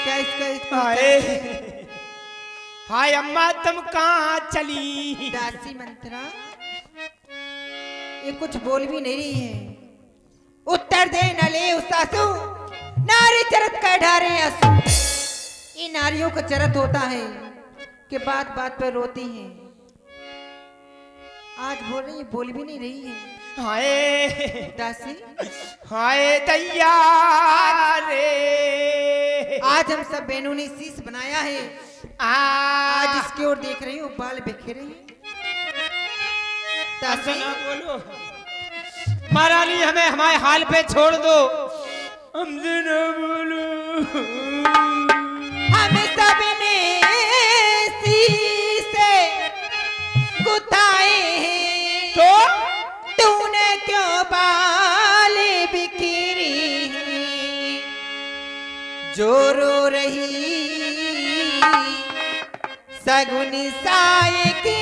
क्या इसका हाय हाय अम्मा तुम कहाँ चली? दासी मंत्रा ये कुछ बोल भी नहीं रही है। उत्तर दे न ले उस सासू, नारी चरत का ढारे आंसू। ये नारियों का चरत होता है कि बात बात पर रोती हैं। आज बोल रही है, बोल भी नहीं रही है। हाय दासी हाय दैया रे, आज हम सब बहनों ने शीश बनाया है। आज इसकी ओर देख रही हूँ, बाल बिखेरे हैं। दासी ना बोलो महारानी, हमें हमारे हाल पे छोड़ दो, हमसे ना बोलो। हम सब ने शीशे गुथाए हैं, तो तूने क्यों बाल बिखेरी हैं? जो रो रही सगुन साए के,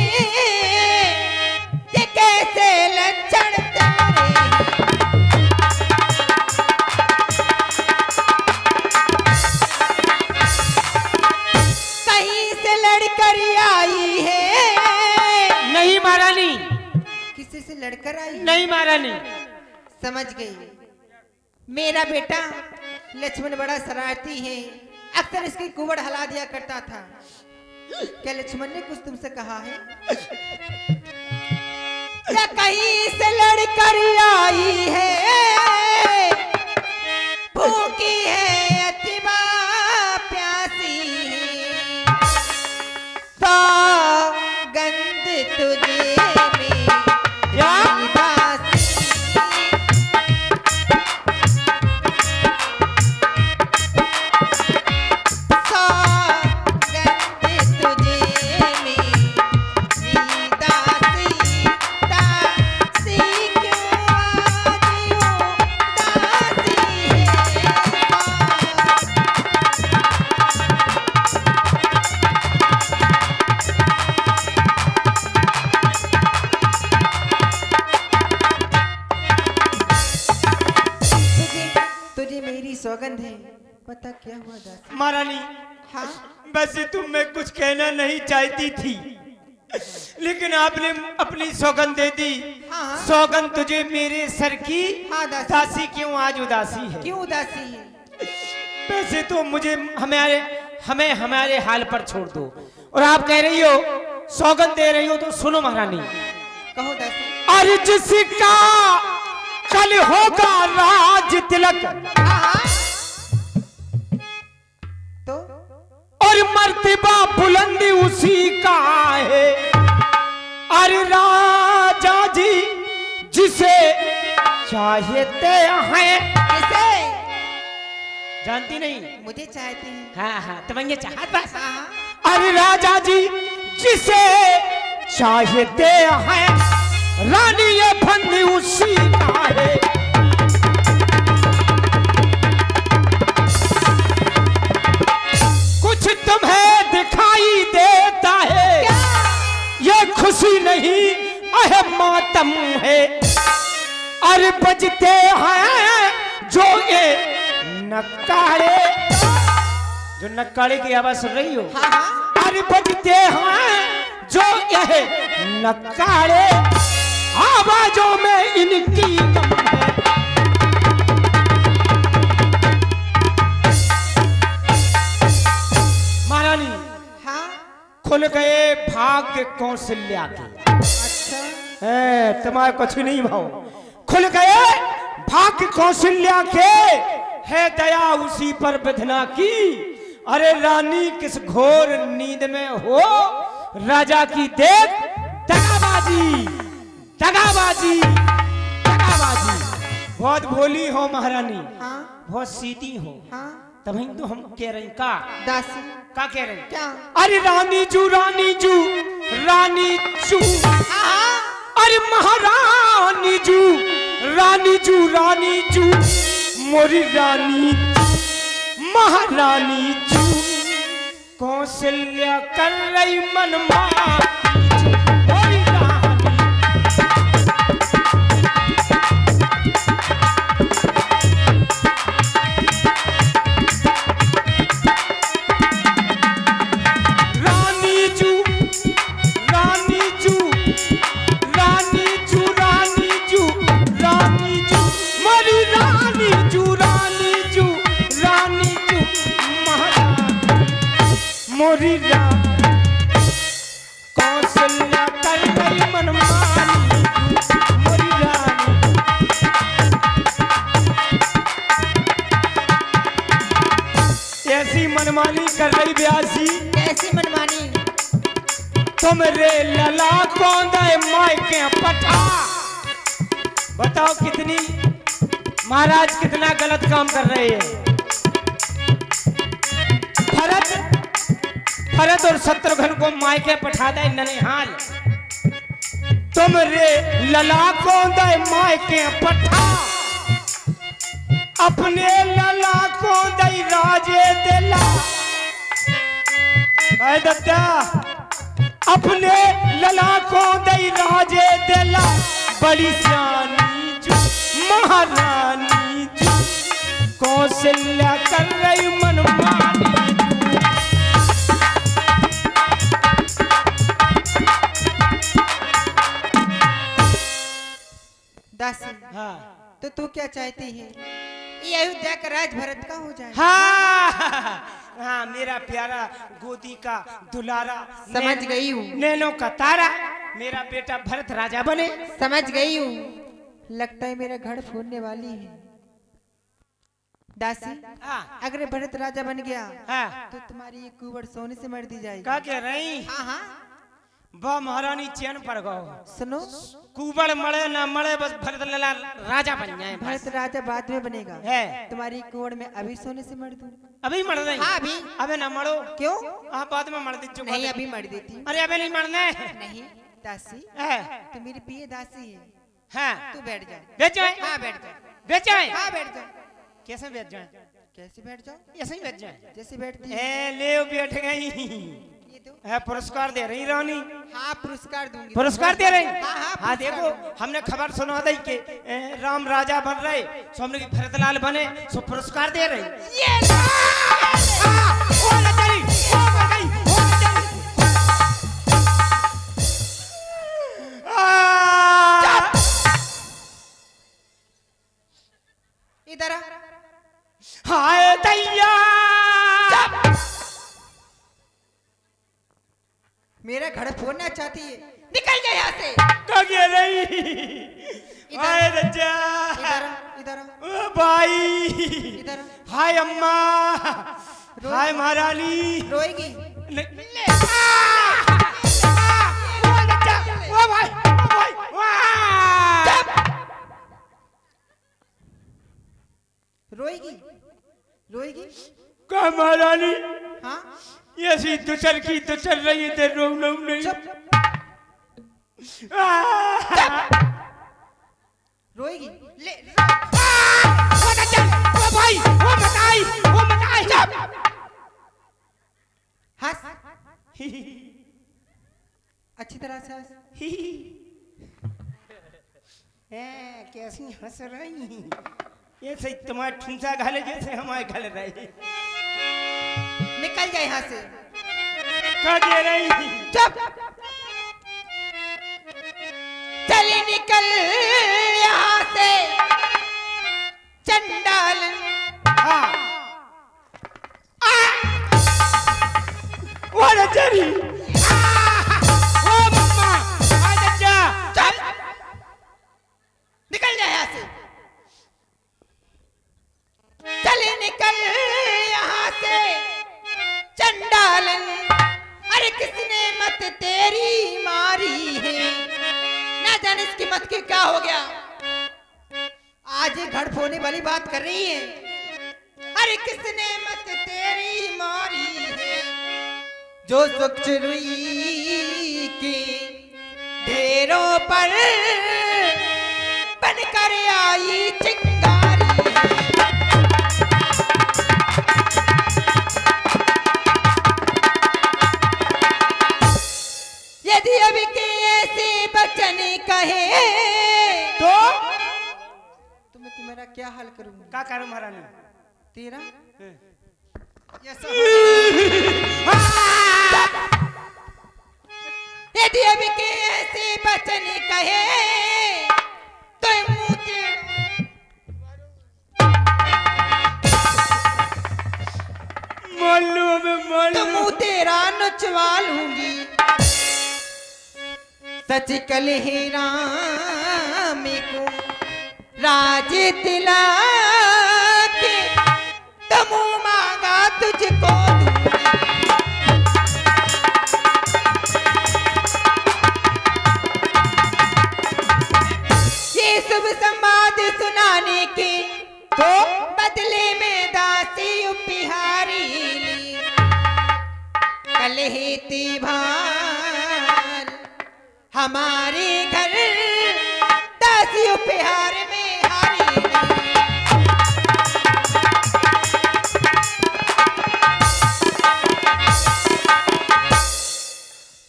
ये कैसे लक्षण तेरे? कहीं से लड़कर आई है? नहीं महारानी, किसी से लड़कर आई? नहीं महारानी। समझ गई। मेरा बेटा लक्ष्मण बड़ा शरारती है, अक्सर इसकी कुबड़ हिला दिया करता था। क्या लक्ष्मण ने कुछ तुमसे कहा है? या कहीं से लड़कर आई है? भूखी है अतिबा प्यासी है, सौगंध तुझे मेरी दासी। सौगंध है। पता क्या हुआ दासी? महारानी हाँ वैसे तुम मैं कुछ कहना नहीं चाहती थी, लेकिन आपने अपनी सौगंध दे दी। हाँ। सौगंध तुझे मेरे सर की। हाँ दासी। दासी क्यों आज उदासी है? क्यों उदासी है? वैसे तो मुझे हमें हमारे हाल पर छोड़ दो, और आप कह रही हो सौगंध दे रही हो, तो सुनो महारानी। कहो दासी। अरे जिसका कल होगा राज तिलक, हाँ तो और मर्तबा बुलंदी उसी का है। अरे राजा जी जिसे चाहते हैं। किसे? जानती नहीं? मुझे चाहते हैं। हाँ हाँ तुम्हें चाहता। हाँ अरे राजा जी जिसे चाहते हैं, रानी ये फंदी उसी का है। कुछ तुम्हें दिखाई देता है क्या? ये खुशी नहीं अह मातम है। अरे बजते हैं जो ये नक्कारे, जो नक्कारे की आवाज सुन रही हो? हाँ हाँ अरे बजते हैं जो यह नक्कारे, आवाजों में इनकी गम है। महारानी हाँ। खुल गए भाग्य कौशल्या के। अच्छा तुम्हारा कुछ नहीं भाव, खुल गए भाग्य कौशल्या के, है दया उसी पर विधना की। अरे रानी किस घोर नींद में हो, राजा की देख दगाबाजी दगाबाजी दगाबाजी। बहुत भोली हो महारानी, हाँ बहुत सीधी हो, हाँ तभी तो हम कह रहे हैं का दासी। का कह रहे हैं? क्या? अरे रानी जू रानी जू रानी जू, हाँ अरे महारानी जू रानी जू रानी जू, मोरी रानी महारानी जू। कौशल्या कर रही मनमानी जू, मोरी रानी। मोरी रानी कौशल्या कर गई मनमानी मोरी रानी। ऐसी मनमानी कर रही ब्यासी। कैसी मनमानी? तुमरे लला कौन दे मायके पठा। बताओ कितनी महाराज कितना गलत काम कर रहे हैं। भरत और शत्रुघ्न को मायके पठा दे ननिहाल। तुमरे लला कौन दे मायके पठा। अपने लला को दे राजे दिला। दत्ता अपने लला को दई राजे दिला। बड़ी सियानी जो महारानी जो कौशल्या कर रही मनमानी। दासी, हाँ तो तू क्या चाहती है? ये अयोध्या का राज भरत का हो जाए। हाँ मेरा प्यारा गोदी का दुलारा समझ गई हूँ। नैनो का तारा मेरा बेटा भरत राजा बने। समझ गई हूँ। लगता है मेरा घर फूटने वाली है। दासी, अगर भरत राजा बन गया तो तुम्हारी ये कुंवर सोने से मर दी जाएगी। क्या कह रही? हाँ हाँ, वाह महारानी चैन पर गो। सुनो, कुबड़ मरे ना मरे बस भरत लला राजा बन जाए। भरत राजा बाद में बनेगा है। तुम्हारी कुंवर में अभी सोने से मर दूं। अभी मर रही? हाँ अभी। अबे ना मरो। क्यों? हाँ बाद में मर दी। नहीं अभी मर देती हूँ। अरे अबे नहीं मरने। नहीं दासी, है तू मेरी प्रिय दासी है। हाँ तू बैठ जा। बैठ जाए। हाँ बैठ जा। बैठ जाए। हाँ बैठ जा। कैसे बैठ जाए? कैसे बैठ जाओ? ऐसे ही बैठ जाए जैसे बैठती है। ए ले बैठ गई। ये दो। है पुरस्कार दे रही रानी। हाँ पुरस्कार दूंगी। पुरस्कार दे रही। हाँ हाँ हाँ देखो हमने खबर सुना दी कि राम राजा बन रहे सो हमने भरतलाल बने सो पुरस्कार दे रही। ये इधर हाय दैया। मेरा घर फोड़ना चाहती है। निकल जा यहाँ से। कगे रही। हाय रजा। इधर इधर ओ भाई। इधर। हाय अम्मा। हाय महारानी। रोएगी? ले। ओ भाई ओ भाई रोएगी? रोएगी? का महारानी? हाँ ऐसी दुचर की तो चल रही है रो नहीं। रोएगी? ले ओ भाई वो बताई हंस अच्छी तरह से हंस। कैसी हंस रही? ये सही तुम्हारे ठूंसा घाले जैसे हमारे घाले रहे। निकल जाए यहाँ से। क्या दे रही? चुप। चली निकल यहाँ से चंडालन। हाँ वो नजरी। ओ मम्मा आ जा। चल निकल जाए यहाँ से। चले निकल यहाँ से चंडालन। अरे किसने मत तेरी मारी है? ना जाने इसकी मत के क्या हो गया। आज ये घर फोड़ने वाली बात कर रही है। अरे किसने मत तेरी मारी है? जो सुखचुरी की ढेरों पर बनकर आई चिंगारी। यदि अभी के ऐसे बचन कहे तो मैं तुम्हारा क्या हाल करूंगी? क्या करूं महारानी? तेरा यदि अभी के ऐसे बचन कहे तो मुंह मालूम है तो मुंह तेरा नचवा लूंगी। सच कल ही राम को राज दिला के तो मुंह मांगा तुझको दूंगी। ये शुभ संवाद सुनाने के तो बदले में दासी उपहारी ली। कल ही त्योहार हमारे घर दासी उपहार में हारी ली।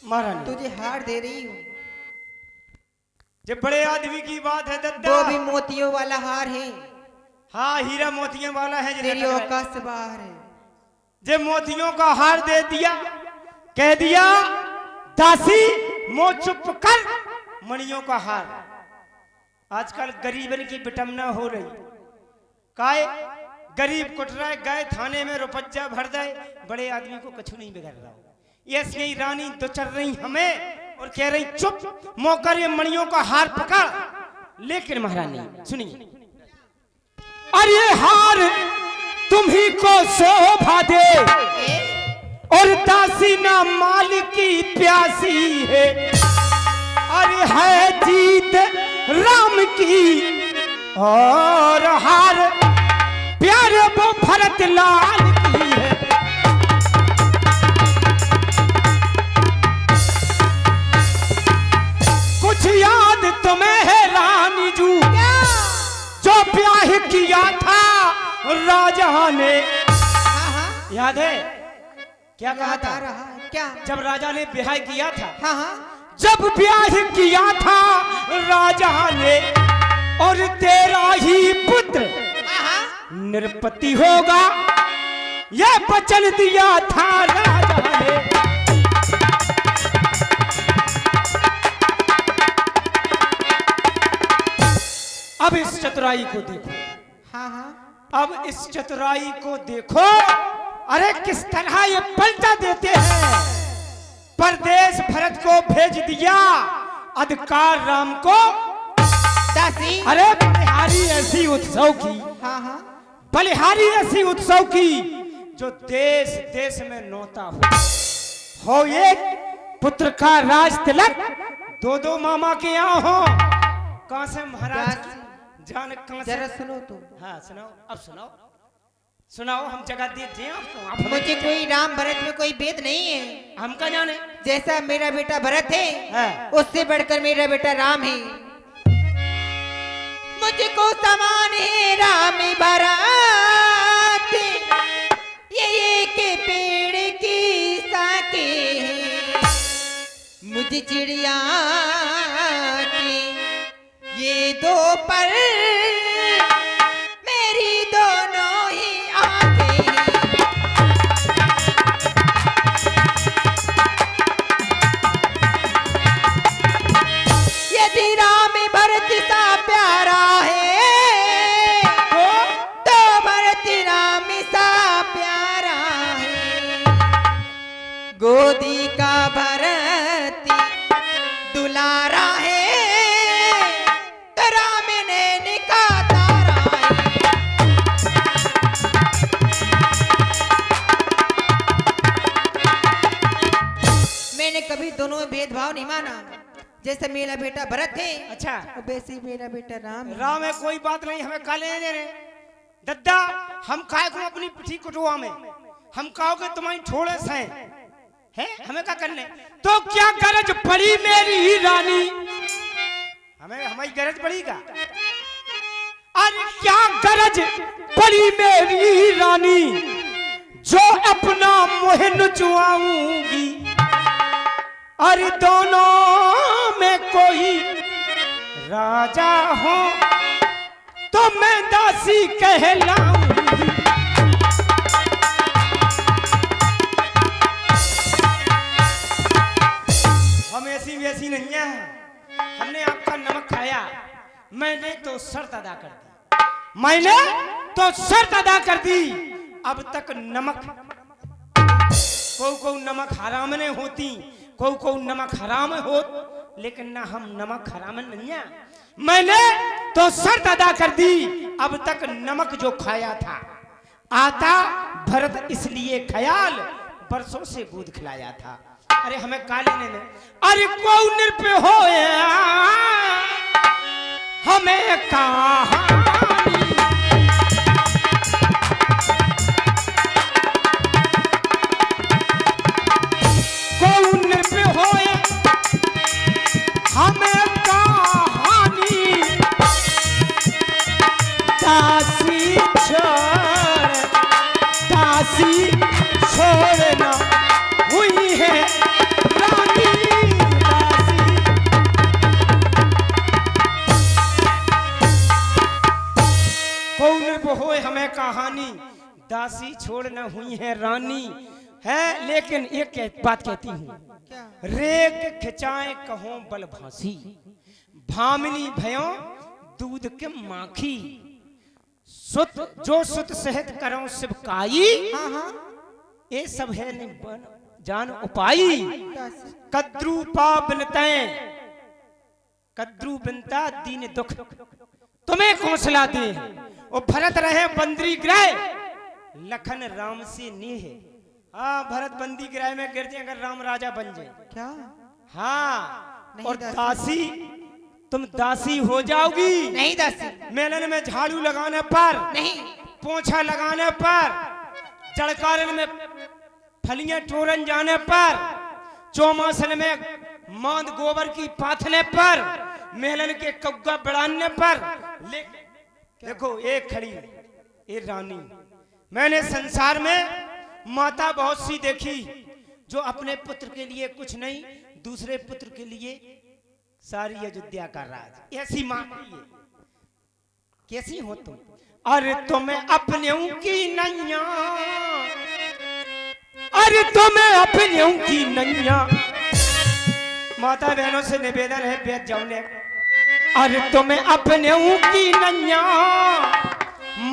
महारानी तुझे हार दे रही हूँ। जब बड़े आदमी की बात है दद्दा, वो भी मोतियों वाला हार है। हाँ हीरा मोतियों वाला है। तेरी औकात से बाहर है। जब मोतियों का हार दे दिया, कह दिया दासी मो चुप कर, मणियों का हार। आजकल गरीबन की विटमना हो रही। काय गरीब कुट रहा है, गए थाने में रुपया भर दे, बड़े आदमी को कछु नहीं बिगड़ रहा। ऐसे ही रानी तो चल रही हमें और कह रही चुप, मौकर ये मणियों का हार पकड़। लेकिन महारानी सुनिए, अरे हार तुम्ही को शोभा दे और दासी ना माल की प्यासी है। अरे है जीत राम की और हार प्यारे वो भरत लाल की है। कुछ याद तुम्हें है रानी जू, जो ब्याह किया था राजा ने। याद है क्या कहा था? रहा क्या? जब राजा ने ब्याह किया था, हाँ हाँ, जब ब्याह किया था राजा ने, और तेरा ही पुत्र निरपति होगा, यह वचन दिया था राजा ने। अब इस चतुराई को देखो। हाँ हाँ, अब इस चतुराई को देखो। अरे किस तरह ये पलटा देते हैं। परदेश भरत को भेज दिया, अधिकार राम को दासी। अरे बलिहारी ऐसी उत्सव की, हाँ हाँ, बलिहारी ऐसी उत्सव की जो देश देश में नौता हो एक पुत्र का राज तिलक, दो दो मामा के यहाँ हो। कहां से महाराज जान, कहां से? जरा सुनो तुम। हाँ सुनाओ, अब सुनाओ, सुनाओ, हम जगह दीजिए आपको। आप मुझे कोई राम भरत में कोई भेद नहीं है। हम क्या जाने। जैसा मेरा बेटा भरत है, हाँ। उससे बढ़कर मेरा बेटा राम है। मुझको समान है राम भरत, ये एक पेड़ की साके हैं। मुझे चिड़िया की ये दो पर, मेरी दोनों ही आंखें हैं। यदि राम भरत सा प्यारा है, तो भरत राम सा प्यारा है। गोदी का भरत दुलारा है, तो राम ने निकातारा है। मैंने कभी दोनों में भेदभाव नहीं माना। जैसे मेरा बेटा भरत है, अच्छा वैसे ही मेरा बेटा राम है। राम है, कोई बात नहीं, हमें काले दे रहे दद्दा। हम काय को अपनी पिठी कुटुआ में हम कहोगे तुम्हारी ठोड़े से हैं, हमें क्या करने? तो क्या गरज पड़ी मेरी ही रानी, हमें हमारी गरज पड़ी का? अरे क्या गरज पड़ी मेरी ही रानी, जो अपना मुँह नुचवाऊंगी। अरे दोनों में कोई राजा हो तो मैं दासी कहलाऊंगी। हम ऐसी वैसी नहीं है, हमने आपका नमक खाया, मैंने तो शर्त अदा कर दी, मैंने तो शर्त अदा कर दी। अब तक नमक को नमक हराम ने होती, को नमक हराम होत, लेकिन ना हम नमक हराम नहीं है। मैंने तो शर्त अदा कर दी, अब तक नमक जो खाया था आता भरत इसलिए ख्याल बरसों से दूध खिलाया था। अरे हमें काले ने अरे को निर्भय हो हमें कहानी हमें कहानी दासी छोड़ना हुई है रानी दासी। कौन होए हमें कहानी दासी छोड़ना हुई है रानी है। लेकिन एक बात कहती हूँ, रेख खिंचाए कहो बल भासी, भामिनी भयो दूध के माखी, सुत जो सुत सहित करो शिवकाई, ये सब है नहीं जान उपाई। कद्रूपा बिनते कद्रू बिनता दीन दुख तुम्हें कौशला दे। वो भरत रहे बंदरी ग्रह लखन राम से नेह। हाँ भरत बंदी किराए में गिर जाए अगर राम राजा बन जाए क्या? हाँ और दासी तुम दासी हो जाओगी। नहीं दासी। मेलन में झाड़ू लगाने पर नहीं, पोछा लगाने पर, चड़कारन में फलियां टोरन जाने पर, चौमासन में मांद गोबर की पाथने पर, मेलन के कौगा बढ़ाने पर। देखो एक खड़ी ये रानी। मैंने संसार में माता बहुत सी देखी जो अपने पुत्र के लिए कुछ नहीं, दूसरे पुत्र के लिए सारी अयोध्या का राज। ऐसी मां है। कैसी हो तुम? अरे तुम्हें अपने की नैया, अरे तुम्हें अपने की नैया। माता बहनों से निवेदन है बैठ जाओ ने। अरे तुम्हें अपने की नैया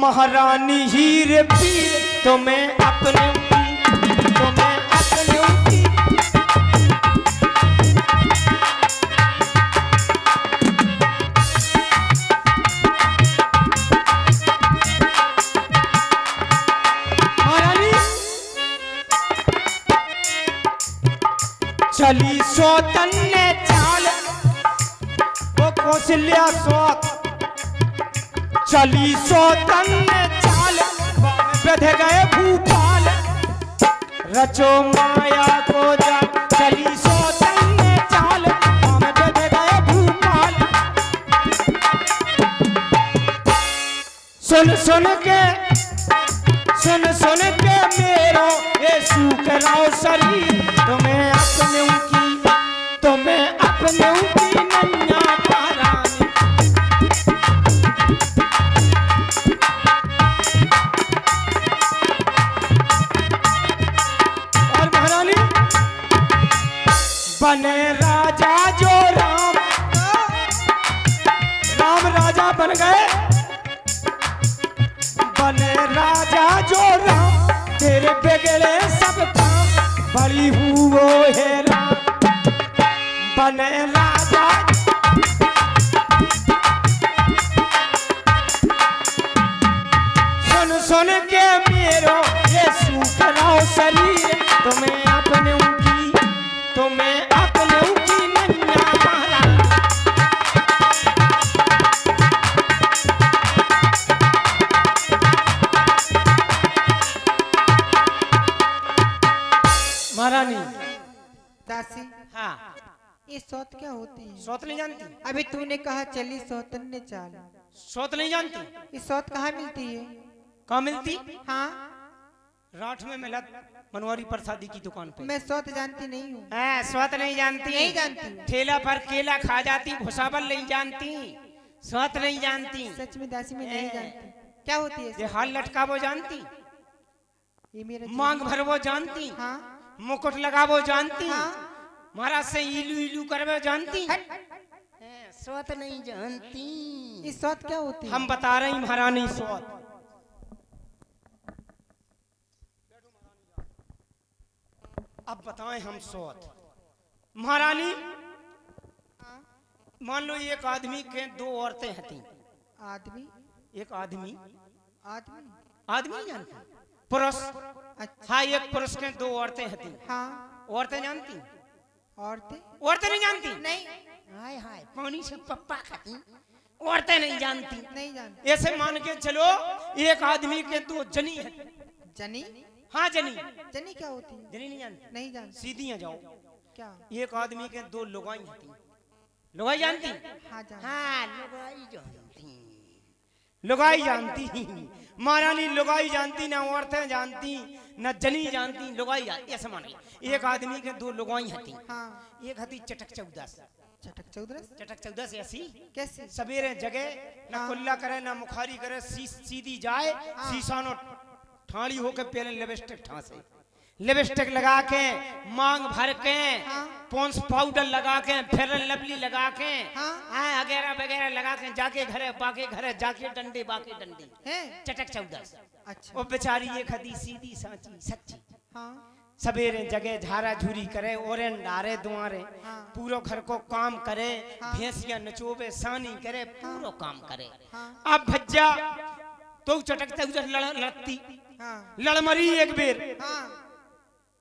महारानी हीरे पीर, तुम्हें अपने चली सौतन्य चाल, वो कौशल्या सोत चली सौतन्य चाल, बध गए भूपाल रचो माया को जा। चली सौतन्य चाल, बध गए भूपाल। सुन सुन के मेरो ये सूख राव शरीर, तुम्हें अपने की नैया महारानी। और महारानी बने राजा जो राम राजा बन गए। बने राजा जो राम, तेरे बिगड़े सब काम, बड़ी हुओ है राम। बने राजा सुन सुन के मेरो ये सूख राव शरीर, तुम्हें अपने की नैया महारानी। महारानी दासी। हाँ ये सौत क्या होती है? सौत नहीं जानती? अभी तूने कहा चली सौतन्य चाल, सौत नहीं जानती? ये सौत कहाँ मिलती है? कहाँ मिलती? हाँ राठ में मिला मनवारी प्रसादी की दुकान पे। मैं सौत जानती नहीं हूँ। सौत नहीं जानती? नहीं जानती। ठेला पर केला खा जाती, भुसावल नहीं जानती, सौत नहीं जानती? सच में दासी में नहीं जानती। क्या होती है? ये हाल लटका वो जानती, ये मेरा मांग भर वो जानती, हाँ मुकुट लगा वो जानती, हाँ महाराज से इलू इलू कर वो जानती। सौत नहीं जानती। ये सौत क्या होती है? हम बता रहे हैं महारानी सौत। अब बताएं हम सोत महारानी, मान लो एक आदमी के दो औरतें हती। आदमी, एक आदमी, आदमी, आदमी नहीं जानती, पुरुष। अच्छा, हाँ, एक पुरुष के दो औरतें हती। हाँ, औरतें जानती? औरतें औरतें नहीं जानती? नहीं, हाय हाय, पानी से पप्पा खाती, औरतें नहीं जानती। नहीं जानती। ऐसे मान के चलो एक आदमी के दो जनी है। जनी, हाँ जनी। जनी क्या होती है? जनी नहीं जानती? नहीं जानती। सीधी आ जाओ। क्या? एक आदमी के दो लुगाई हती। लुगाई जानती? हाँ जानती। हाँ, लुगाई जानती, लुगाई जानती। महारानी लुगाई जानती, ना औरतें जानती, ना जनी जानती, लुगाई जानती। ऐसे माने एक आदमी के दो लुगाई हती। हाँ, एक हती चटक चौदस। चटक चौदस, चटक चौदस ऐसी कैसे? सवेरे जगे ना हाँ। कुल्ला करे ना मुखारी करे, सीधी जाए, शीशानो ठाड़ी होके पहले लिपस्टिक ठासे, लिपस्टिक लगा के, मांग भर के, हाँ। पॉन्स पाउडर लगा के, फेयर लवली लगा के, हाँ। वगैरह वगैरह लगा के जाके घरे बाके घरे जाके डंडे बाके डंडे है? चटक चौदस। अच्छा, वो बेचारी एक हदी सीधी साची सच्ची हाँ, सवेरे जगह झारा झूरी करे, ओरे नारे दुआरे, हाँ। पूरो घर को काम करे, हाँ। भैंसियां नचोबे, सानी करे, पूरो काम करे। हाँ। अब भज्जा तो चटकते उधर लड़ती, हाँ, लड़मरी एक बेर, हाँ,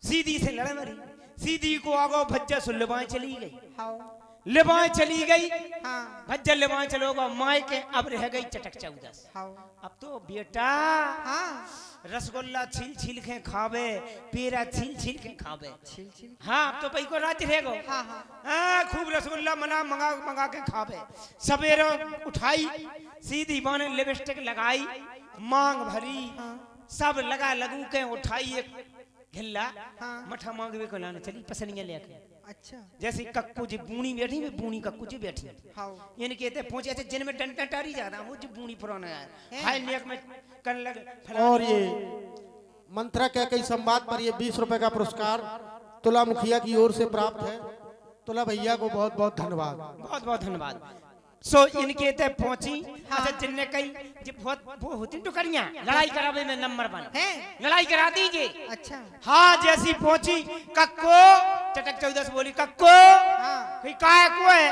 सीधी से लड़मरी, सीधी को आगो भज्जा सो लिबाएं चली गई, हाँ, लिबाएं चली गई, हाँ, भज्जा लिबाएं चलोगा माय के, अब रह गई चटक चौदस। हाँ, अब तो बेटा हाँ, रसगुल्ला छील छील के खावे, पेड़ा छील छील के खावे। छिल छिल, हाँ, अब तो भाई को राज्य रहेगो। हाँ, हाँ, हाँ, खूब रसगुल्ला मंगा मंगा के खावे। सवेरे उठाई, सीधी बाने लिपस्टिक लगाई, मांग भरी, हाँ, सब लगा लगू के उठाई एक घिल्ला, हाँ। मठा मांगवे को लाने चली पसनिया लेके। अच्छा, जैसे कक्कू जी बूनी बैठी में बूनी कक्कू जी बैठी, हाँ, यानी कहते पहुंचे थे जिनमें डंडा टारी ज्यादा वो जो बूनी पुराना है। है, हाय नेक में करने लगे। और ये मंत्रा के कई संवाद पर ये 20 रुपए का पुरस्कार तुला मुखिया की ओर से प्राप्त है। तुला भैया को बहुत बहुत धन्यवाद। बहुत बहुत धन्यवाद। सो इनके ते पहुंची। अच्छा, जिनने कई जो बहुत वो होती टुकड़ियां लड़ाई करावे में नंबर 1 है? लड़ाई करा दीजिए। अच्छा, हाँ, जैसी पहुंची कक्को चटक चौदस बोली, कक्को हाँ, कहीं का है को है,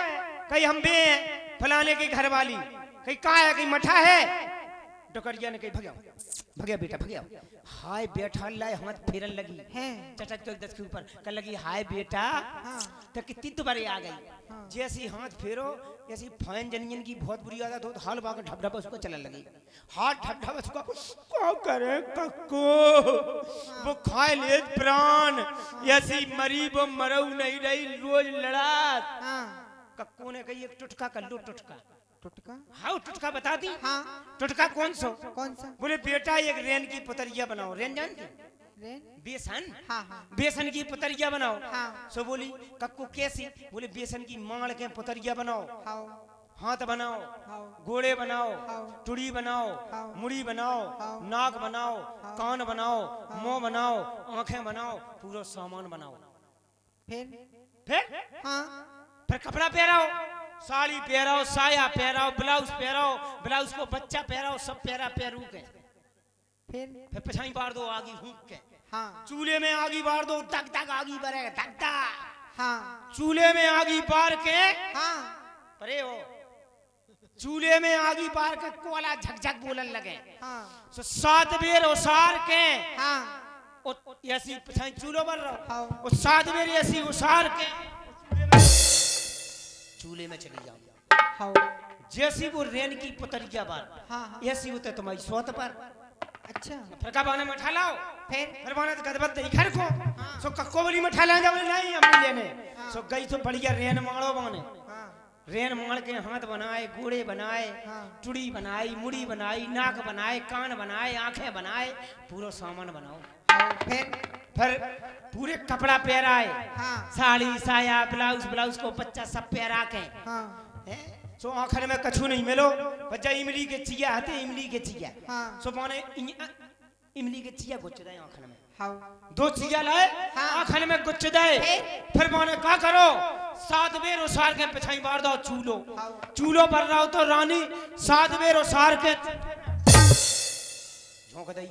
कहीं हम बे हैं, फलाने की घर वाली, कहीं का है, कहीं मठा है। टुकड़िया ने कही भगया भगया बेटा भगया। हाय बेटा लाए हाथ फेरन लगी है? चटक चौदस के ऊपर कर लगी, हाय बेटा हाँ, तो कितनी दोबारे आ गई। हाँ। जैसी हाथ फेरो ऐसी फाइन जनियन की बहुत बुरी आदत हो, तो हाल बाग ढप ढप उसको चलने लगी, हाथ ढप ढप उसको क्या करे कक्को, वो खाए ले प्राण, ऐसी मरी वो मरऊ नहीं रही, रोज लड़ा। हाँ, कक्को ने कही एक टुटका कर लो, टुटका। टुटका, हाँ, टुटका बता दी। हाँ, टुटका कौन सो? कौन सा? बोले बेटा एक रेन की पुतरिया बनाओ। रेन जानती? रेन, बेसन। हाँ, हाँ, बेसन की पुतरिया बनाओ। हाँ। सो बोली कक्को कैसी? बोले बेसन की माड़ के पुतरिया बनाओ, हाँ, हाथ बनाओ, हाँ, गोड़े बनाओ, हाँ। टुड़ी बनाओ, हाँ। मुड़ी बनाओ, हाँ। नाक बनाओ, हाँ। कान बनाओ, मुंह बनाओ, आंखें बनाओ, पूरा सामान बनाओ। फिर हाँ, फिर कपड़ा पहराओ, साड़ी पहराओ, साया पहराओ, ब्लाउज पहराओ, ब्लाउज को बच्चा पहराओ, सब पहरू के। फिर पछाई बार दो आगी फूंक के, हाँ, चूल्हे में आगी बार दो, तक तक आगी बरेगा, तक तक हाँ, चूल्हे में आगी बार के, हाँ, परे हो, चूल्हे में आगी बार के कोला झकझक बोलन लगे। हाँ, सो 7 बेर उसार के, हाँ, ऐसी पछाई चूल्हो बन रहो, हाँ। और 7 बेर ऐसी उसार के चूल्हे में चली जाओ। हाँ, जैसी वो रेन की पुतरिया बार, हाँ, हाँ। ऐसी होते तुम्हारी सोत पर। अच्छा, फिर का बाने मठा लाओ, फिर फिर बाने गदबद दई घर को। सो कक्को वाली मठा ले जाओ, नहीं हम नहीं लेने। सो गई तो बढ़िया रेन मारो बाने, हाँ, रेन मार के हाथ बनाए, गोड़े बनाए, हाँ। टुड़ी बनाई, मुड़ी बनाई, नाक बनाए, कान बनाए, आंखें बनाए, पूरा सामान बनाओ। हाँ, फिर पूरे कपड़ा पहराए, हाँ, साड़ी साया ब्लाउज को बच्चा सब पहरा के, हाँ, सो आखिर में कछु नहीं मिलो। बच्चा इमली के चिया हते, इमली के चिया, हाँ। सो माने इमली के चिया गुच्छ दे आखिर में, हाँ, 2 चिया लाए, हाँ। आखिर में गुच्छ दे। फिर माने का करो, 7 बेर उसार के पिछाई बार दो चूलो, चूलो पर रहो तो रानी 7 बेर उसार के झोंक दई।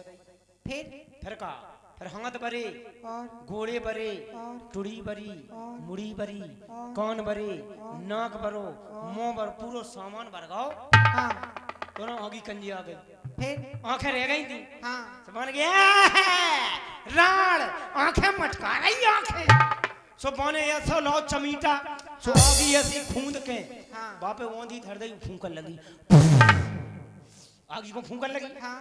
फिर फिर का फिर हाथ बरे, और गोड़े बरे, और टुड़ी बरी, और मुड़ी बरी, और कान बरे, नाक बरो, मुंह बर, पूरा सामान भर गाओ। हाँ दोनों आगी कंजी आ गई, फिर आंखें रह गई थी। हाँ बन गया राण, आंखें मटका रही आंखें। सो बने ऐसा लो चमीटा, सो आगी ऐसी फूंद के हाँ बापे ओंधी धर दई, फूंकन लगी, आगी को फूंकन लगी। हाँ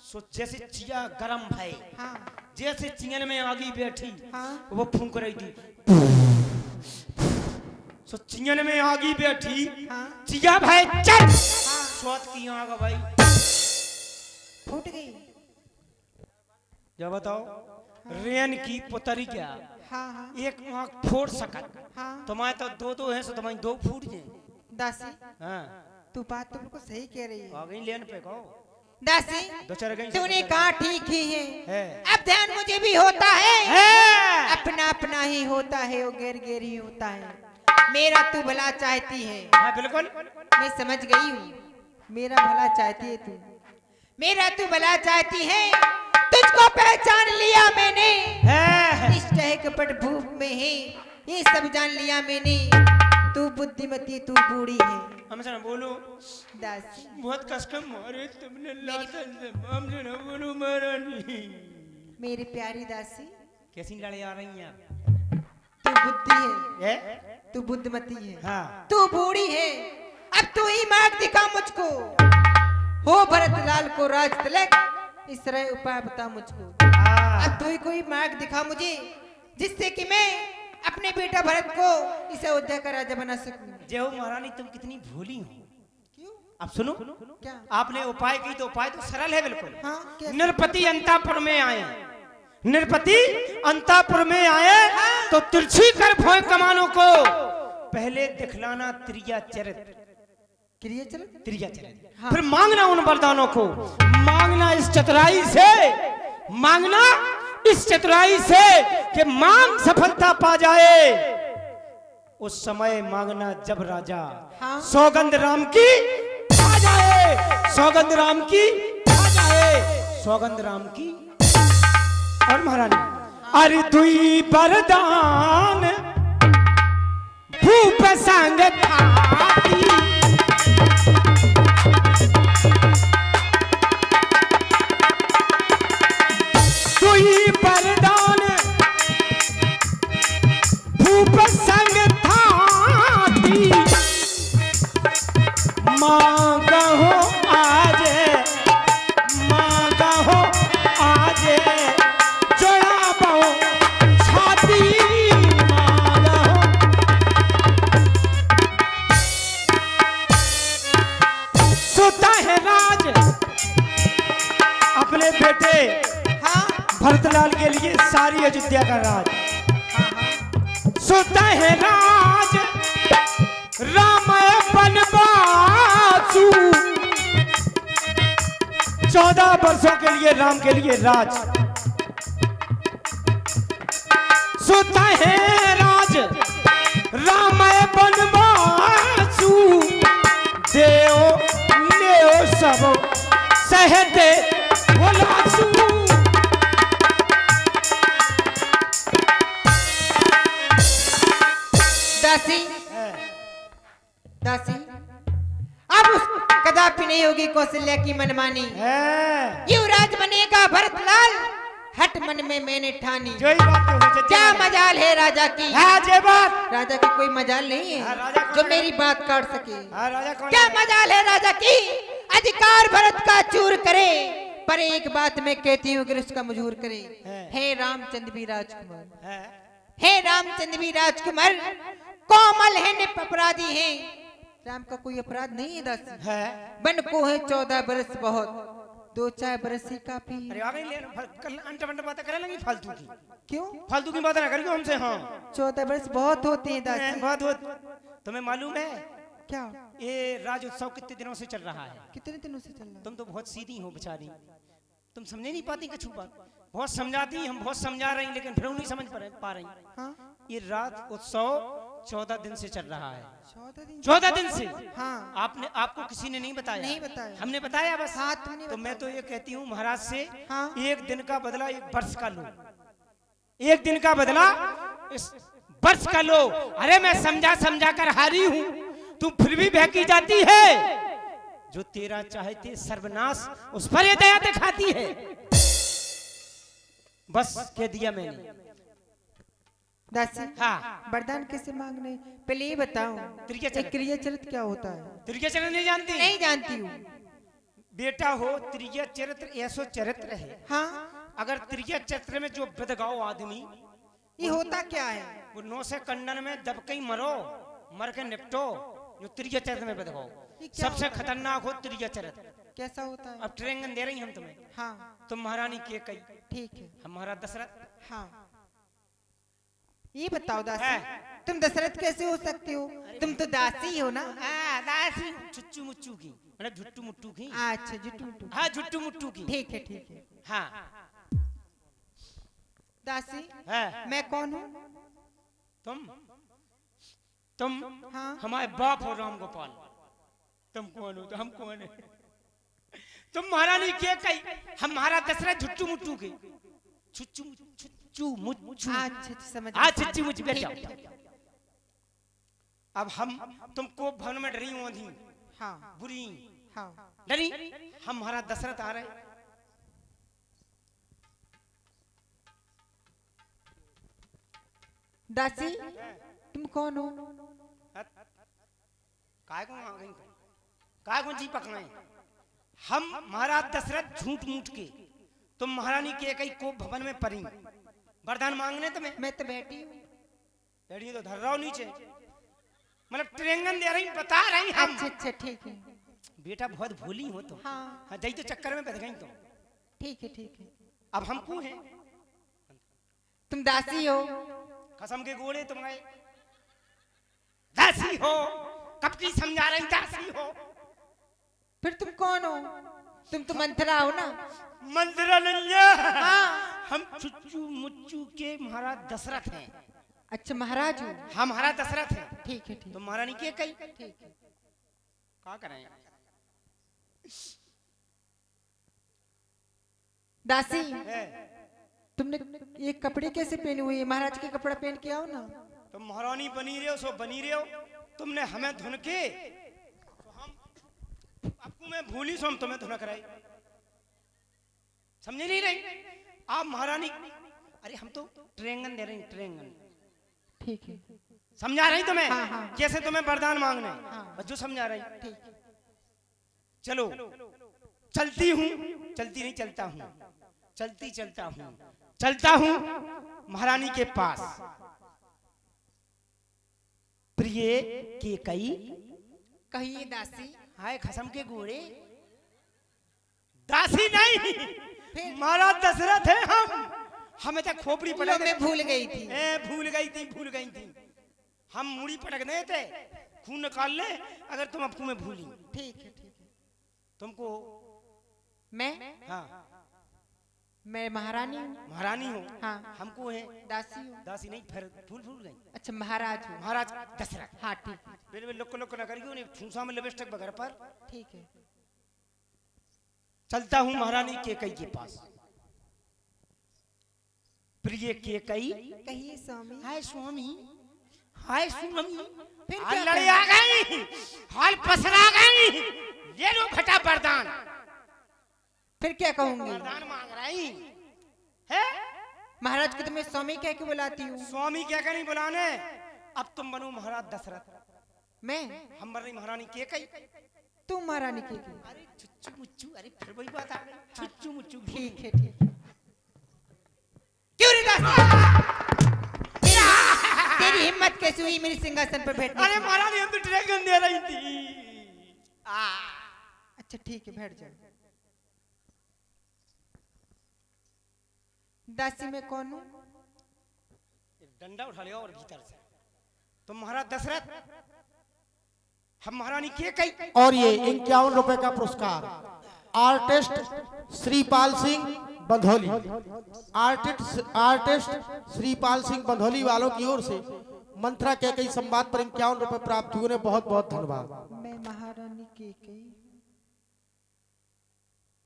सो जैसे चिया गरम भाई, हाँ जैसे चिंगन में आगी बैठी, हाँ वो फूंक रही थी। सो चिंगन में आगी बैठी, हाँ चिया भाई चल, हाँ स्वाद की आग भाई फूट गई। जब बताओ रेन की पुतरी क्या, हाँ हाँ एक आंख फोड़ सकत, हाँ तुम्हारे तो दो दो है, सो तुम्हारी दो फूट जाए। दासी हाँ तू बात तो बिल्कुल सही कह रही है। आ गई लेन पे कहो, दासी दो चार गई तूने कहा ठीक ही है, है। अब ध्यान मुझे भी होता है, है। अपना अपना ही होता है, वो गैर गैर ही होता है। मेरा तू भला चाहती है, हाँ बिल्कुल, मैं समझ गई हूँ, मेरा भला चाहती है तू, मेरा तू भला चाहती है। तुझको पहचान लिया मैंने, है। इस टहक पट भूप में है, ये सब जान लिया मैंने। तू बुद्धिमती, तू बूढ़ी है। हमसे ना बोलो, दासी बहुत कसम मारे तुमने, लातन से हमसे ना बोलो महारानी। मेरी प्यारी दासी, कैसी लड़े आ रही हैं तू बुद्धि है, है? तू बुद्धिमती है, हाँ तू बूढ़ी है। अब तू ही मार्ग दिखा मुझको, हो भरत लाल को राज तिलक, इस तरह उपाय बता मुझको। हाँ। अब तू ही कोई मार्ग दिखा मुझे, जिससे कि मैं अपने बेटा भरत को इस अयोध्या का राजा बना सकूं। जय हो महारानी, तुम कितनी भोली हो। क्यों? अब सुनो, क्या? आपने उपाय की तो उपाय तो सरल है बिल्कुल। हाँ कैसे? नृपति अंतापुर में आए, नृपति अंतापुर में आए तो तिरछी कर भोय कमानों को पहले दिखलाना त्रिया चरित्र, क्रिया चल त्रिया चरित्र, हाँ। फिर मांगना उन वरदानों को, मांगना इस चतुराई से, मांगना इस चतुराई से कि मांग सफलता पा जाए। उस समय मांगना जब राजा हाँ। सौगंध राम की आ जाए, सौगंध राम की आ जाए, सौगंध राम की। और महारानी, अरे दुई वरदान भूप संग खाती, दुई वरदान भूप संग थाती, मांगहो आज, मांगहो आज, जोड़ा बहु छाती, मांगहो। सुता है राज अपने बेटे हाँ भरतलाल के लिए सारी अयोध्या का राज, हाँ हाँ सुता है राज रामाय बनवासु, 14 वर्षों के लिए राम के लिए राज, सुता है राज रामाय बनवासु, देव लेओ सब सहते बोलासु। दासी दासी, अब उस कदापि नहीं होगी कौशल्या की मनमानी, है। युवराज बनेगा भरतलाल, हट मन में मैंने ठानी। जो ही बात तो हो क्या मजाल है राजा की, हाँ जे बात, राजा की कोई मजाल नहीं हाँ, है राजा कौन जो है? मेरी बात काट सके। हाँ राजा कौन क्या है? मजाल है राजा की, अधिकार भरत का चूर करे, पर एक बात मैं कहती हूँ कि उसका मजबूर करे। हे रामचंद्र भी राजकुमार, है। हे रामचंद्र भी राजकुमार, कोमल है निप अपराधी है, राम का कोई अपराध नहीं है दासी। है। बन को है 14 बरस बहुत, 2-4 बरस ही काफी अरे है। आ गई ले, कल अंटा बंटा बातें करे लगी फालतू की, क्यों? फालतू की बातें ना करियो हमसे। हाँ 14 बरस बहुत होते हैं दासी। बहुत बहुत। तुम्हें मालूम है क्या? ये राज उत्सव कितने दिनों से चल रहा है? कितने दिनों से चल रहा है? तुम तो बहुत सीधी हो बेचारी, तुम समझे नहीं पाती कछु बात। बहुत समझाती, हम बहुत समझा रही, लेकिन फिर नहीं समझ पा रही। हाँ ये राज उत्सव 14 दिन से चल रहा है। 14 दिन 14 दिन से हाँ आपको किसी ने नहीं बताया? नहीं बताया। हमने बताया बस। हाँ तुमने तो मैं तो ये कहती हूँ महाराज से, हाँ। एक दिन का बदला एक वर्ष का लो, एक दिन का बदला इस वर्ष का लो। अरे मैं समझा समझा कर हारी हूँ, तू फिर भी बहकी जाती है। जो तेरा चाहते सर्वनाश, उस पर ये दया दिखाती है। बस कह दिया मैंने। दासी हाँ। वरदान कैसे मांगने, पहले ये बताओ त्रिज्या चरित्र। क्रिया चरित्र क्या होता है? त्रिज्या चरित्र नहीं जानती? नहीं जानती हूँ। बेटा हो, त्रिज्या चरित्र ऐसो चरित्र है, हाँ अगर त्रिज्या चरित्र में जो बदगाओ आदमी, ये होता क्या है? वो 9 से कंडन में दब के ही मरो, मर के निपटो। जो त्रिज्या चरित्र में बदगाओ ये क्या सबसे होता है? खतरनाक हो त्रिज्या चरित्र। कैसा होता है? अब ट्रेंगन दे रही हम तुम्हें। हाँ तुम महारानी के कई, ठीक है। हमारा दशरथ। हाँ ये बताओ दासी, है। तुम दशरथ कैसे हो सकते हो? तुम तो दासी हो ना। दासी चुच्चू मुच्चू की, मतलब झुट्टू मुट्टू की। अच्छा जुटू हाँ झुट्टू मुट्टू की। ठीक है ठीक है। हाँ दासी है। मैं कौन हूँ? तुम हाँ हमारे बाप हो राम गोपाल। तुम कौन हो? तो हम कौन है? तुम महारानी के कई, हम महाराज दशरथ झुट्टू मुट्टू के। छुच्चू छुच्चू मुच्चू। अच्छा समझ हाँ छुच्चू मुच्चू बैठ ठीक जाओ। है। अब हम तुमको भवन में डरी हुई थी, हाँ बुरी हाँ डरी। हम महाराज दशरथ आ रहे। दासी तुम कौन हो? काय को आ गई? काय को जी पकड़े? हम महाराज दशरथ झूठ मूठ के, तुम महारानी के कई को भवन में परी वरदान मांगने तुम्हें। मैं तो बैठी हूँ। बैठी तो धर रहा हो नीचे, मतलब ट्रेंगन दे रही, बता रही हम। अच्छा अच्छा ठीक है। बेटा बहुत भोली हो तुम। हाँ हाँ दही तो चक्कर में बच गई तुम। ठीक है ठीक है। अब हम को हैं? तुम दासी हो? कसम के गोड़े तुम्हारे दासी हो। कब की समझा रही दासी हो? फिर तुम कौन हो? तुम तो मंथरा हो ना। मंदिरा नैया। हाँ हम चुच्चू मुच्चू के महाराज दशरथ हैं। अच्छा महाराज हो। हम महाराज दशरथ हैं। ठीक है ठीक तो महारानी के कई ठीक है। क्या करें? दासी है। तुमने ये कपड़े कैसे पहने हुए? महाराज के कपड़ा पहन के आओ ना। तुम महारानी बनी रहे हो सो बनी रहे हो। तुमने हमें धुन के, तो हम आपको मैं भूली सो हम तुम्हें धुनक रहे। समझे नहीं रही आप महारानी? अरे हम तो ट्रेंगन दे रहे हैं, ट्रेंगन। ठीक है समझा रही तुम्हें? हाँ, हाँ। कैसे तुम्हें वरदान मांगने? हाँ। बस जो समझा रही। ठीक है। चलो चलती हूँ, चलती नहीं चलता हूँ, चलती चलता हूँ, चलता हूँ महारानी के पास। प्रिय के कई कहिए दासी। हाय खसम के गोड़े। दासी नहीं, फिर? महाराज दशरथ है हम। हमें तो खोपड़ी लो, पटक मैं भूल गई थी। भूल गई थी। हम मुड़ी पटक दे थे, खून निकाल ले अगर तुम अब तुम्हें भूली। ठीक है ठीक है। तुमको मैं हाँ मैं महारानी हूँ। महारानी हो। हाँ हमको है दासी हूँ। दासी नहीं, फिर भूल गई। अच्छा महाराज हूँ। महाराज दशरथ। हाँ ठीक है बिल्कुल लुक ना करियो, नहीं ठूसा में लिपस्टिक बगैर पर। ठीक है। चलता हूँ महारानी के कई के पास। प्रिय के कई कहिए स्वामी। हाय स्वामी, हाय स्वामी। फिर हाल क्या लड़े आ गई, हाल पसरा गई। ये लो फटा वरदान। फिर क्या कहूंगी? वरदान मांग रही है। महाराज को तो मैं स्वामी कह के बुलाती हूँ। स्वामी क्या नहीं बुलाने। अब तुम बनो महाराज दशरथ, मैं हम बन रही महारानी के कई। तुम महारानी की। अरे चुच्चू मुच्चू, अरे फिर वही बात आ गई। चुच्चू मुच्चू। ठीक है ठीक है। क्यों रे दासी? तेरी हिम्मत कैसे हुई मेरे सिंहासन पर बैठने अरे की? महारानी हम तो ड्रैगन दे रही थी। अच्छा ठीक है बैठ जाओ। दासी मैं कौन हूँ? डंडा उठा लिया और भीतर से। तुम महाराज दशरथ, हम महारानी के कई। और ये 51 रुपए का पुरस्कार आर्टिस्ट श्रीपाल सिंह बंधौली, आर्टिस्ट श्रीपाल सिंह बंधौली वालों की ओर से मंथरा कैकई संवाद पर 51 रुपए प्राप्त हुए। बहुत बहुत धन्यवाद। मैं महारानी केकई,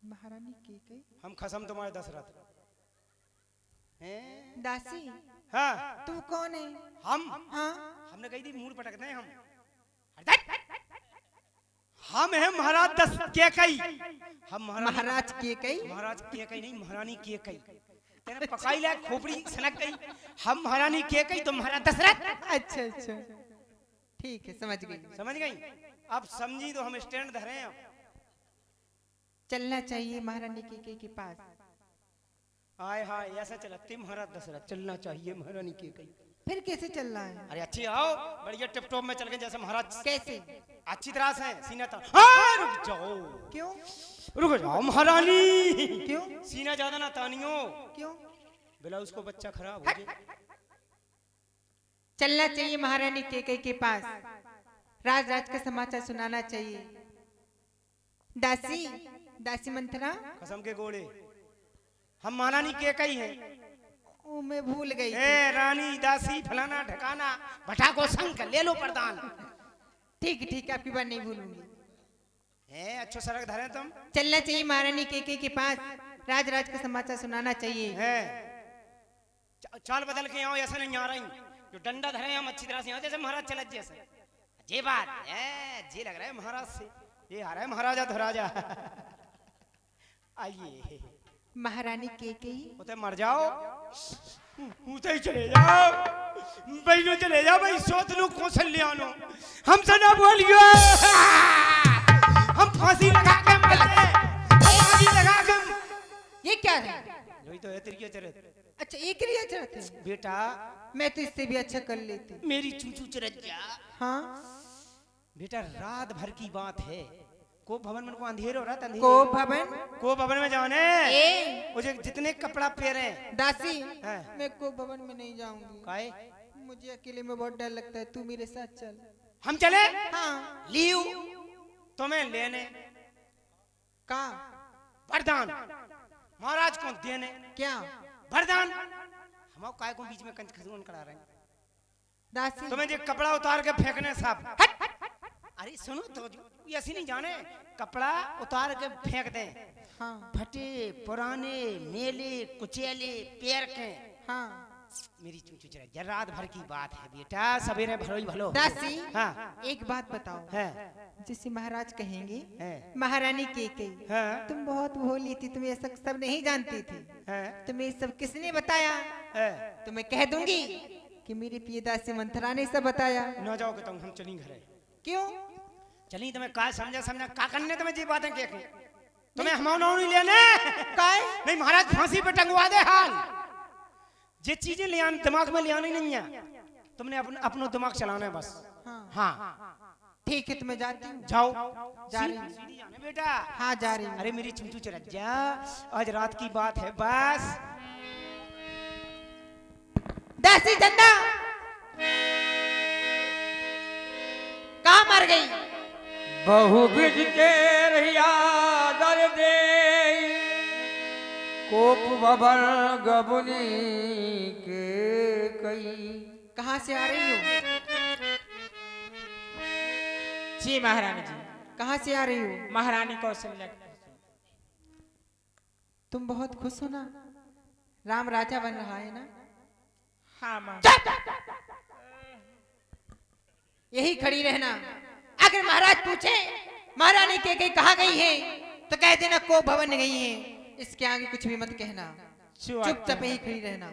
महारानी केकई। हम खसम तुम्हारे दशरथ हैं। दासी, हाँ तू कौन है? हम हाँ, हमने कही थी मूड पटकते हैं हम हैं महाराज दस केकई। हम महाराज केकई। महाराज केकई नहीं, महारानी केकई। तेरे पकाई ले खोपड़ी सनक गई। हम महारानी केकई तो महाराज दशरथ। अच्छा अच्छा, ठीक है, समझ गई। समझ गई? अब समझी तो हम स्टैंड धरे हैं। चलना चाहिए महारानी केकई के पास। आय हाय, ऐसा चलते महाराज दशरथ। चलना चाहिए महारानी केकई। फिर कैसे चलना है? अरे अच्छी आओ, बढ़िया टिप टॉप में चल गए जैसे महाराज। कैसे? अच्छी तरह से सीना था। हाँ, रुक जाओ। क्यों? रुक जाओ महारानी। क्यों? सीना ज्यादा ना तानियो। क्यों? ब्लाउज को बच्चा खराब हो जाए। चलना चाहिए महारानी केकई के पास। राज राज का समाचार सुनाना चाहिए। दासी, दासी मंथरा। कसम के गोले, हम महारानी केकई हैं। ओ, मैं भूल गई। ए रानी दासी फलाना ढकाना भटा को संग कर ले लो प्रदान। ठीक है ठीक है, आपकी बात नहीं भूलूंगी। ए अच्छो सड़क धरे तुम। चलना चाहिए महारानी केकई के पास। राज राज का समाचार सुनाना चाहिए। है चाल बदल के आओ, ऐसा नहीं आ रही। जो डंडा धरे हम अच्छी तरह से आओ, जैसे महाराज चलत जैसे। जे बात है, जे लग रहा है महाराज से। ये आ रहा है महाराजा धराजा। आइए महारानी केकई। उते मर जाओ, उते ही चले जाओ। बहनों चले जाओ भाई। सोच लो कौशल्या नो, हमसे ना बोलियो। हम फांसी लगा के मरते, हम फांसी लगा के। ये क्या है? यही तो है तेरी चरित्र। अच्छा, एक लिया चाहते हैं? बेटा मैं तो इससे भी अच्छा कर लेती। मेरी चूचू चरज्जा। हाँ, बेटा रात भर की बात है। को भवन में को अंधेर हो रहा था। को भवन? को भवन में जाने ए मुझे जितने कपड़ा पहने। दासी, हाँ। मैं को भवन में नहीं जाऊंगी। काहे? मुझे अकेले में बहुत डर लगता है। तू मेरे साथ चल। हम चले? हाँ। लीव तुम्हें लेने का वरदान, महाराज को देने। क्या वरदान? हम काय को बीच में कंच खसून करा रहे हैं। दासी, तुम्हें ये कपड़ा उतार के फेंकने साहब। अरे सुनो तो, ऐसी नहीं जाने। कपड़ा उतार के फेंक दें। हाँ फटे पुराने मेले कुचेले पैर के। हाँ। मेरी चूचू चरा, रात भर की बात है बेटा। सवेरे भलो ही भलो। दासी, हाँ एक बात बताओ। है जिसे महाराज कहेंगे है महारानी केकई। है तुम बहुत भोली थी, तुम ये सब नहीं जानती थी। है तुम्हें ये सब किसने बताया? है। तो मैं कह दूंगी कि मेरी प्रिय दासी मंथरा ने सब बताया। न जाओ कि तुम, हम चली घरे। क्यों? चली तुम्हें का समझा का करने तुम्हें जी बातें के तुम्हें हम नहीं लेने। काय? नहीं महाराज फांसी पे टंगवा दे। हाल ये चीजें ले आने दिमाग में ले आनी नहीं है। तुमने अपना दिमाग चलाना है बस। हाँ हाँ ठीक है, तुम्हें जाती हूँ। जाओ। जा रही हूँ। सीधी जाने बेटा। हाँ जा रही हूँ। अरे मेरी चूचू चरज्जा, आज रात की बात है बस। दासी चंदा कहाँ मर गई? बहु बिज के रहिया दर दे, कोप भवन गबनी के कई। कहाँ से आ रही हो? जी महारानी जी। कहाँ से आ रही हो? महारानी कौशल्या। तुम बहुत खुश हो ना? राम राजा बन रहा है ना? हाँ माँ। यही खड़ी रहना। अगर महाराज पूछे महारानी केकई कहाँ गई है तो कह देना को भवन गई है। इसके आगे कुछ भी मत कहना। चुपचाप यही खड़ी रहना।